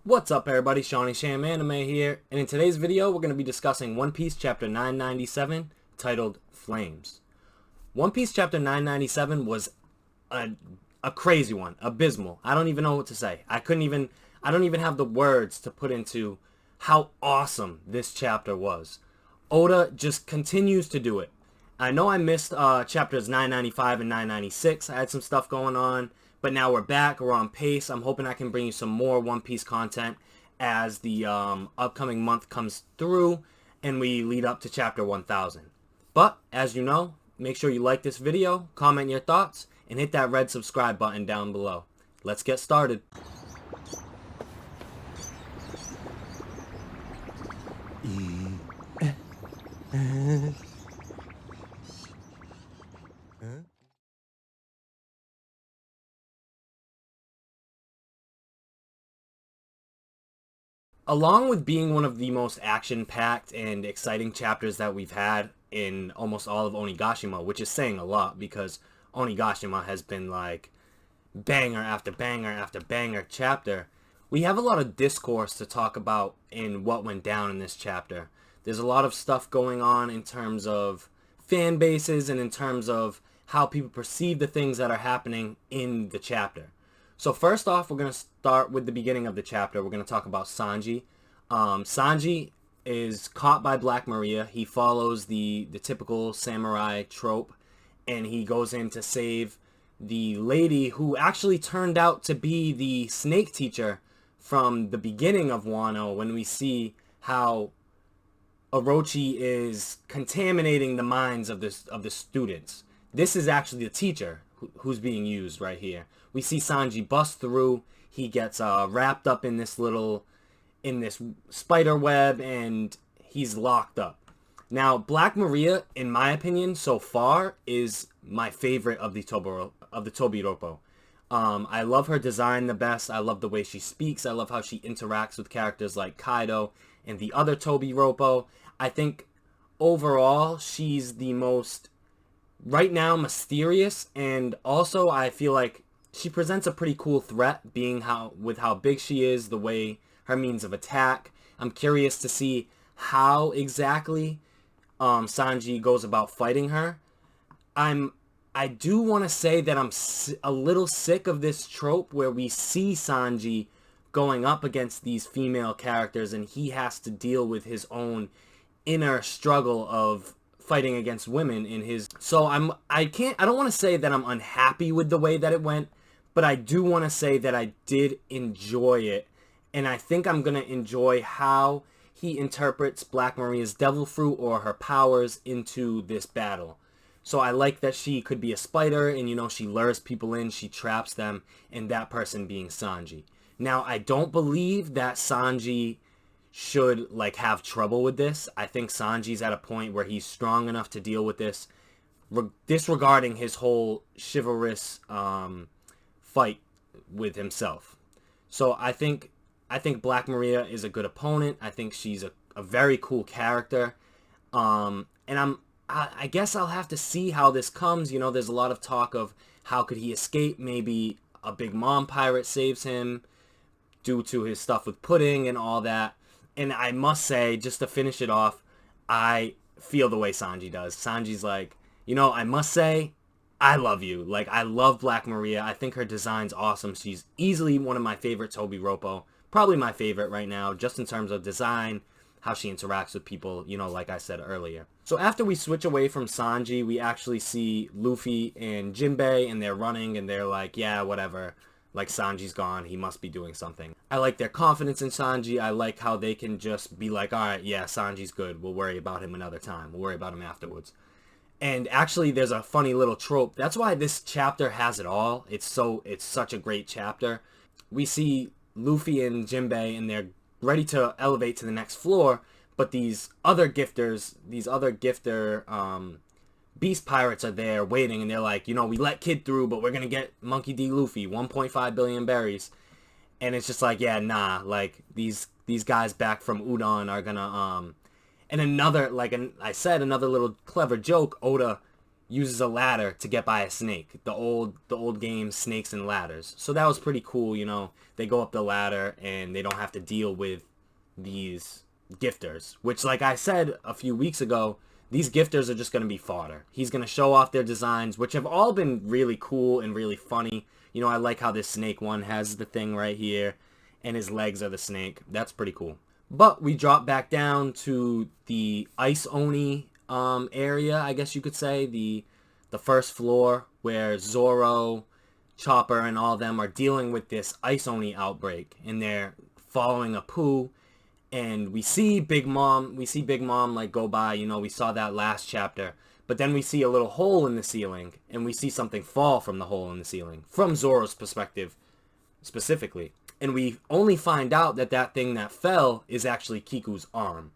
What's up everybody, Shawnee Sham Anime here, and in today's video we're going to be discussing One Piece chapter 997 titled Flames. One Piece chapter 997 was a crazy one, abysmal. I don't even know what to say. I don't even have the words to put into how awesome this chapter was. Oda just continues to do it. I know I missed chapters 995 and 996. I had some stuff going on. But now we're back, we're on pace. I'm hoping I can bring you some more One Piece content as the upcoming month comes through and we lead up to chapter 1000. But, as you know, make sure you like this video, comment your thoughts, and hit that red subscribe button down below. Let's get started. Along with being one of the most action-packed and exciting chapters that we've had in almost all of Onigashima, which is saying a lot because Onigashima has been like banger after banger after banger chapter, we have a lot of discourse to talk about in what went down in this chapter. There's a lot of stuff going on in terms of fan bases and in terms of how people perceive the things that are happening in the chapter. So first off, we're going to start with the beginning of the chapter. We're going to talk about Sanji. Sanji is caught by Black Maria. He follows the typical samurai trope, and he goes in to save the lady who actually turned out to be the snake teacher from the beginning of Wano, when we see how Orochi is contaminating the minds of the students. This is actually the teacher who's being used right here. We see Sanji bust through. He gets wrapped up in this spider web, and he's locked up. Now, Black Maria, in my opinion, so far, is my favorite of the Tobiropo. I love her design the best. I love the way she speaks. I love how she interacts with characters like Kaido and the other Tobiropo. I think overall she's the most, right now, mysterious, and also I feel like she presents a pretty cool threat, being how big she is, the way her means of attack. I'm curious to see how exactly Sanji goes about fighting her. I do want to say that I'm a little sick of this trope where we see Sanji going up against these female characters and he has to deal with his own inner struggle of fighting against women in his. So I don't want to say that I'm unhappy with the way that it went, but I do want to say that I did enjoy it, and I think I'm going to enjoy how he interprets Black Maria's devil fruit or her powers into this battle. So I like that she could be a spider, and she lures people in, she traps them, and that person being Sanji. Now, I don't believe that Sanji should have trouble with this. I think Sanji's at a point where he's strong enough to deal with this, disregarding his whole chivalrous fight with himself. So I think Black Maria is a good opponent. I think she's a very cool character, and I guess I'll have to see how this comes. There's a lot of talk of how could he escape. Maybe a big mom pirate saves him due to his stuff with Pudding and all that. And I must say, just to finish it off, I feel the way Sanji does. Sanji's like, I must say, I love you. I love Black Maria. I think her design's awesome. She's easily one of my favorite Tobiropo. Probably my favorite right now, just in terms of design, how she interacts with people, like I said earlier. So after we switch away from Sanji, we actually see Luffy and Jinbei, and they're running, and they're like, yeah, whatever. Sanji's gone, he must be doing something. I like their confidence in Sanji. I like how they can just be like, alright, yeah, Sanji's good. We'll worry about him another time. We'll worry about him afterwards. And actually, there's a funny little trope. That's why this chapter has it all. It's such a great chapter. We see Luffy and Jinbei, and they're ready to elevate to the next floor, but these other gifter beast pirates are there waiting, and they're like, we let Kid through, but we're gonna get Monkey D. Luffy, 1.5 billion berries. And it's just like, yeah, nah, these guys back from Udon are gonna and another, I said, another little clever joke. Oda uses a ladder to get by a snake. The old game Snakes and Ladders. So that was pretty cool, you know. They go up the ladder and they don't have to deal with these gifters, which, like I said a few weeks ago, these gifters are just going to be fodder. He's going to show off their designs, which have all been really cool and really funny. You know, I like how this snake one has the thing right here, and his legs are the snake. That's pretty cool. But we drop back down to the Ice Oni area, I guess you could say, the first floor, where Zoro, Chopper, and all of them are dealing with this Ice Oni outbreak, and they're following a poo. And we see Big Mom like go by, you know, we saw that last chapter. But then we see a little hole in the ceiling, and we see something fall from the hole in the ceiling, from Zoro's perspective specifically. And we only find out that that thing that fell is actually Kiku's arm.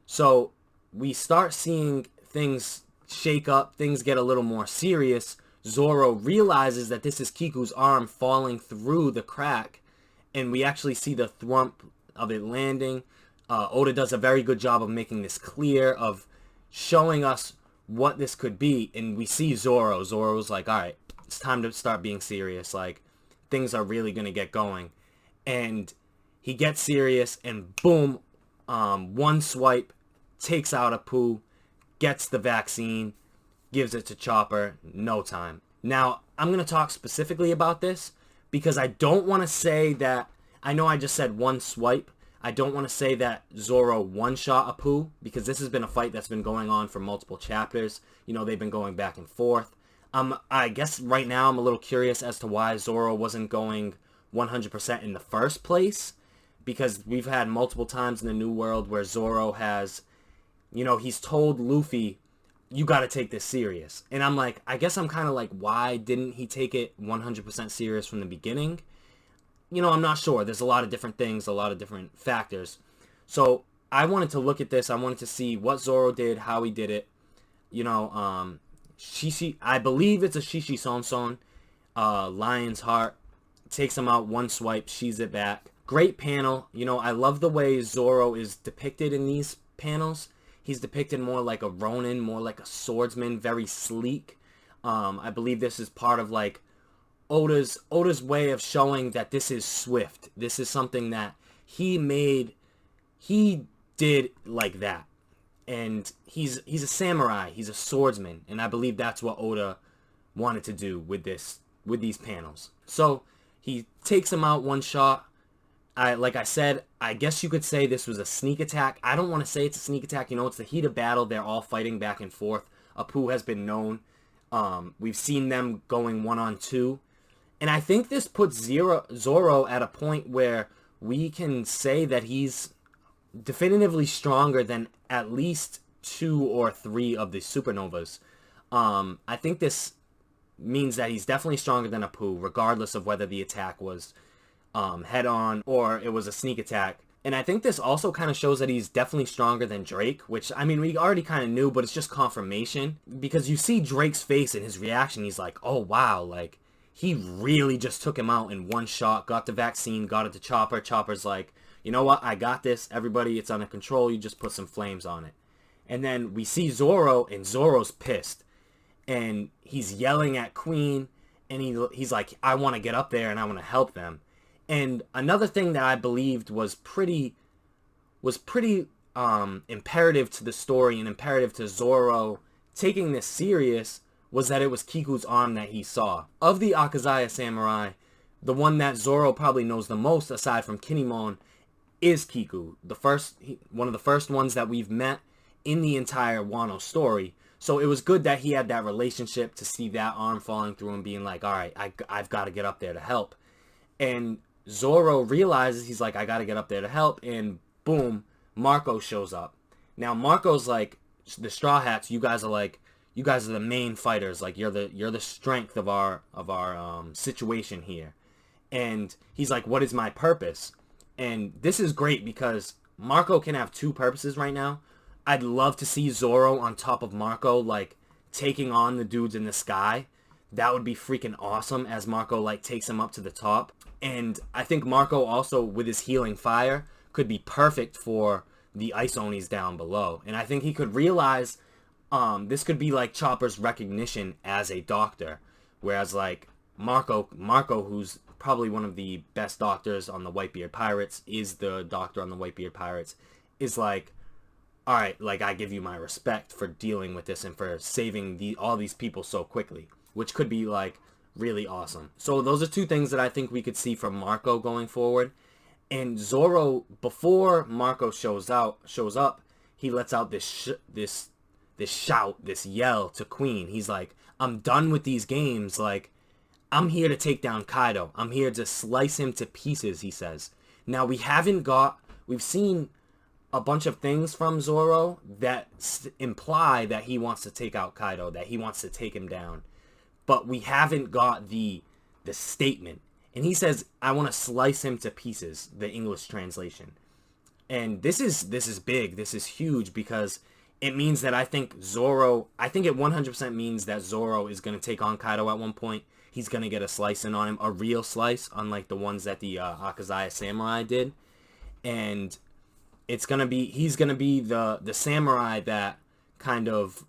So we start seeing things shake up, things get a little more serious. Zoro realizes that this is Kiku's arm falling through the crack, and we actually see the thwump of it landing. Oda does a very good job of making this clear, of showing us what this could be, and we see Zoro. Zoro's like, alright, it's time to start being serious, like, things are really gonna get going. And he gets serious, and boom, one swipe, takes out a poo, gets the vaccine, gives it to Chopper, no time. Now, I'm gonna talk specifically about this, because I don't want to say that, I know I just said one swipe, I don't want to say that Zoro one-shot a poo, because this has been a fight that's been going on for multiple chapters. You know, they've been going back and forth. I guess right now I'm a little curious as to why Zoro wasn't going 100% in the first place, because we've had multiple times in the New World where Zoro has, you know, he's told Luffy, you got to take this serious. And I'm like, I guess I'm kind of like, why didn't he take it 100% serious from the beginning? You know, I'm not sure. There's a lot of different things, a lot of different factors. So I wanted to look at this. I wanted to see what Zoro did, how he did it. You know, Shishi, I believe it's a Shishi Son Son, Lion's Heart. Takes him out, one swipe, she's it back. Great panel. You know, I love the way Zoro is depicted in these panels. He's depicted more like a Ronin, more like a swordsman, very sleek. I believe this is part of like Oda's way of showing that this is swift. This is something that he did like that. And he's a samurai, he's a swordsman, and I believe that's what Oda wanted to do with these panels. So he takes him out one shot. Like I said, I guess you could say this was a sneak attack. I don't want to say it's a sneak attack. You know, it's the heat of battle. They're all fighting back and forth. Apu has been known. We've seen them going 1-on-2. And I think this puts Zoro at a point where we can say that he's definitively stronger than at least 2 or 3 of the supernovas. I think this means that he's definitely stronger than Apu, regardless of whether the attack was head-on or it was a sneak attack. And I think this also kind of shows that he's definitely stronger than Drake, which, I mean, we already kind of knew, but it's just confirmation. Because you see Drake's face and his reaction, he's like, oh, wow, like, he really just took him out in one shot, got the vaccine, got it to Chopper. Chopper's like, you know what, I got this, everybody, it's under control, you just put some flames on it. And then we see Zoro, and Zoro's pissed. And he's yelling at Queen, and he's like, I want to get up there and I want to help them. And another thing that I believed was pretty imperative to the story and imperative to Zoro taking this serious was that it was Kiku's arm that he saw. Of the Akazaya Samurai, the one that Zoro probably knows the most, aside from Kinemon, is Kiku. One of the first ones that we've met in the entire Wano story. So it was good that he had that relationship to see that arm falling through and being like, alright, I've got to get up there to help. And Zoro realizes, he's like, I got to get up there to help, and boom, Marco shows up. Now Marco's like, the Straw Hats, you guys are the main fighters, like you're the strength of our situation here. And he's like, what is my purpose? And this is great because Marco can have 2 purposes right now. I'd love to see Zoro on top of Marco, like taking on the dudes in the sky. That would be freaking awesome as Marco like takes him up to the top. And I think Marco also, with his healing fire, could be perfect for the Ice Onis down below. And I think he could realize This could be like Chopper's recognition as a doctor, whereas like Marco, who's probably one of the best doctors on the Whitebeard Pirates, is the doctor on the Whitebeard Pirates, is like, all right, like I give you my respect for dealing with this and for saving all these people so quickly, which could be like really awesome. So those are two things that I think we could see from Marco going forward. And Zoro, before Marco shows up, he lets out this shout, this yell to Queen. He's like, I'm done with these games. Like, I'm here to take down Kaido. I'm here to slice him to pieces, he says. Now, we've seen a bunch of things from Zoro that imply that he wants to take out Kaido, that he wants to take him down. But we haven't got the statement. And he says, I want to slice him to pieces, the English translation. And this is big. This is huge because it means that I think it 100% means that Zoro is going to take on Kaido at one point. He's going to get a slice in on him, a real slice, unlike the ones that the Akazaya Samurai did. And he's going to be the samurai that Kaido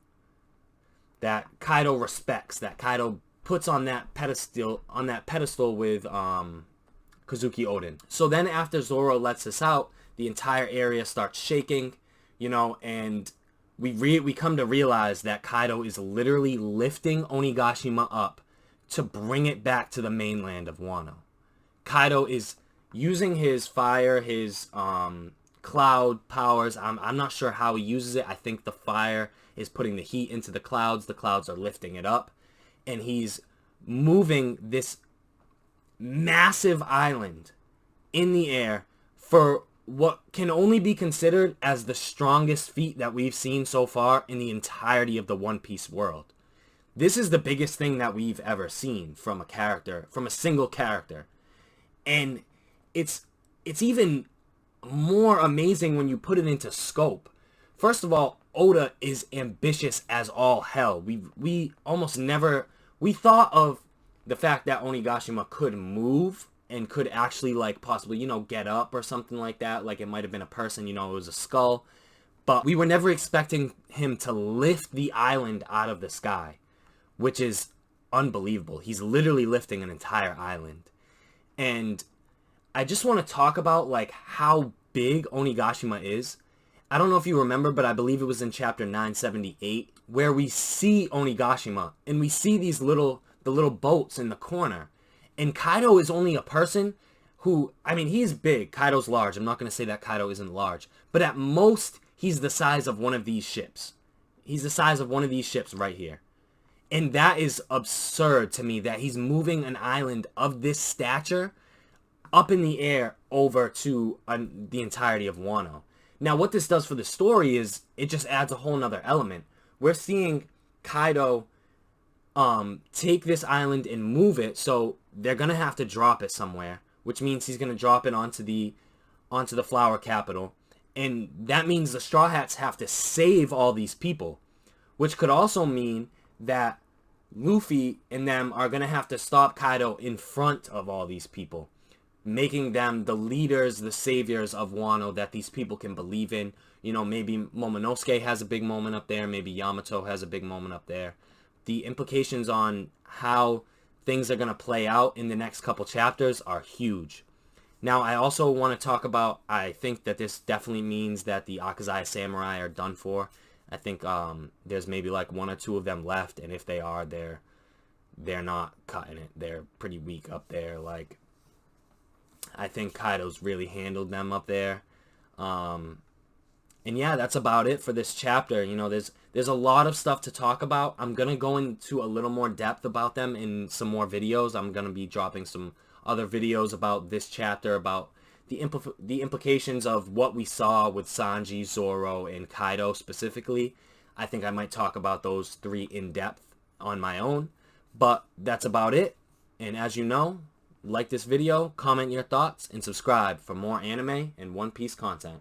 respects, that Kaido puts on that pedestal with Kozuki Oden. So then after Zoro lets us out, the entire area starts shaking, and we come to realize that Kaido is literally lifting Onigashima up to bring it back to the mainland of Wano. Kaido is using his fire, his cloud powers. I'm not sure how he uses it. I think the fire is putting the heat into the clouds are lifting it up, and he's moving this massive island in the air for what can only be considered as the strongest feat that we've seen so far in the entirety of the One Piece world. This is the biggest thing that we've ever seen from a single character. And it's even more amazing when you put it into scope. First of all, Oda is ambitious as all hell. We thought of the fact that Onigashima could move and could actually like possibly, get up or something like that. Like it might have been a person, it was a skull. But we were never expecting him to lift the island out of the sky, which is unbelievable. He's literally lifting an entire island. And I just want to talk about like how big Onigashima is. I don't know if you remember, but I believe it was in chapter 978 where we see Onigashima and we see the little boats in the corner. And Kaido is only a person who, he's big. Kaido's large. I'm not going to say that Kaido isn't large. But at most, he's the size of one of these ships. He's the size of one of these ships right here. And that is absurd to me that he's moving an island of this stature up in the air over to the entirety of Wano. Now, what this does for the story is it just adds a whole nother element. We're seeing Kaido take this island and move it, so they're going to have to drop it somewhere, which means he's going to drop it onto the Flower Capital. And that means the Straw Hats have to save all these people, which could also mean that Luffy and them are going to have to stop Kaido in front of all these people, making them the leaders, the saviors of Wano that these people can believe in. Maybe Momonosuke has a big moment up there. Maybe Yamato has a big moment up there. The implications on how things are going to play out in the next couple chapters are huge. Now, I also want to talk about, I think that this definitely means that the Akazaya Samurai are done for. I think there's maybe like one or two of them left, and if they are, they're not cutting it. They're pretty weak up there. Like, I think Kaido's really handled them up there. And yeah, that's about it for this chapter. There's a lot of stuff to talk about. I'm going to go into a little more depth about them in some more videos. I'm going to be dropping some other videos about this chapter, about the implications of what we saw with Sanji, Zoro, and Kaido specifically. I think I might talk about those three in depth on my own. But that's about it. And as you know, like this video, comment your thoughts, and subscribe for more anime and One Piece content.